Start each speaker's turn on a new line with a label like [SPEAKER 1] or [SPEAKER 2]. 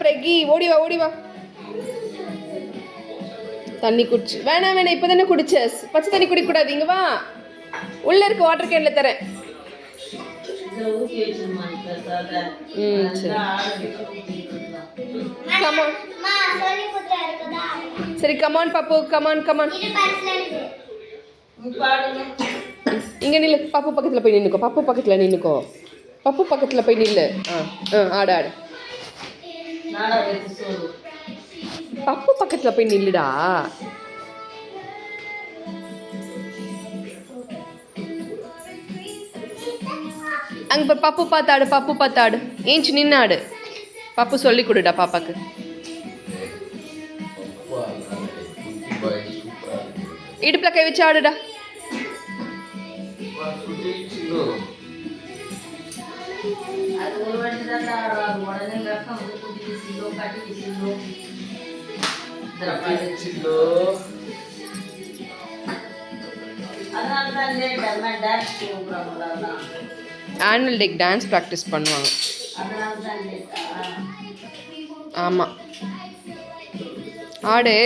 [SPEAKER 1] பிரகி ஓடி வா தண்ணி குடிச்சு வேணாம் இப்போ தானே குடிச்ச பச்சை தண்ணி குடிக்கக்கூடாது இங்கே வா உள்ள இருக்க வாட்டர் கேனில் தரேன் சரி கமான் பாப்பு கமான் இங்கே நில்லு பாப்பு பக்கத்தில் போய் நின்றுக்கோ பப்பு பக்கத்தில் போய் நில்லு ஆடு பப்பு பக்கத்தில் போய் நில்லுடா அங்கே பப்பு பார்த்தாடு ஏஞ்சி நின்று ஆடு பப்பு சொல்லி கொடுடா பாப்பாக்கு இடுப்பில் கை வச்சு ஆடுடா ஆனுவல் டேக்கு டான்ஸ் ப்ராக்டிஸ் பண்ணுவாங்க ஆமாம் ஆடு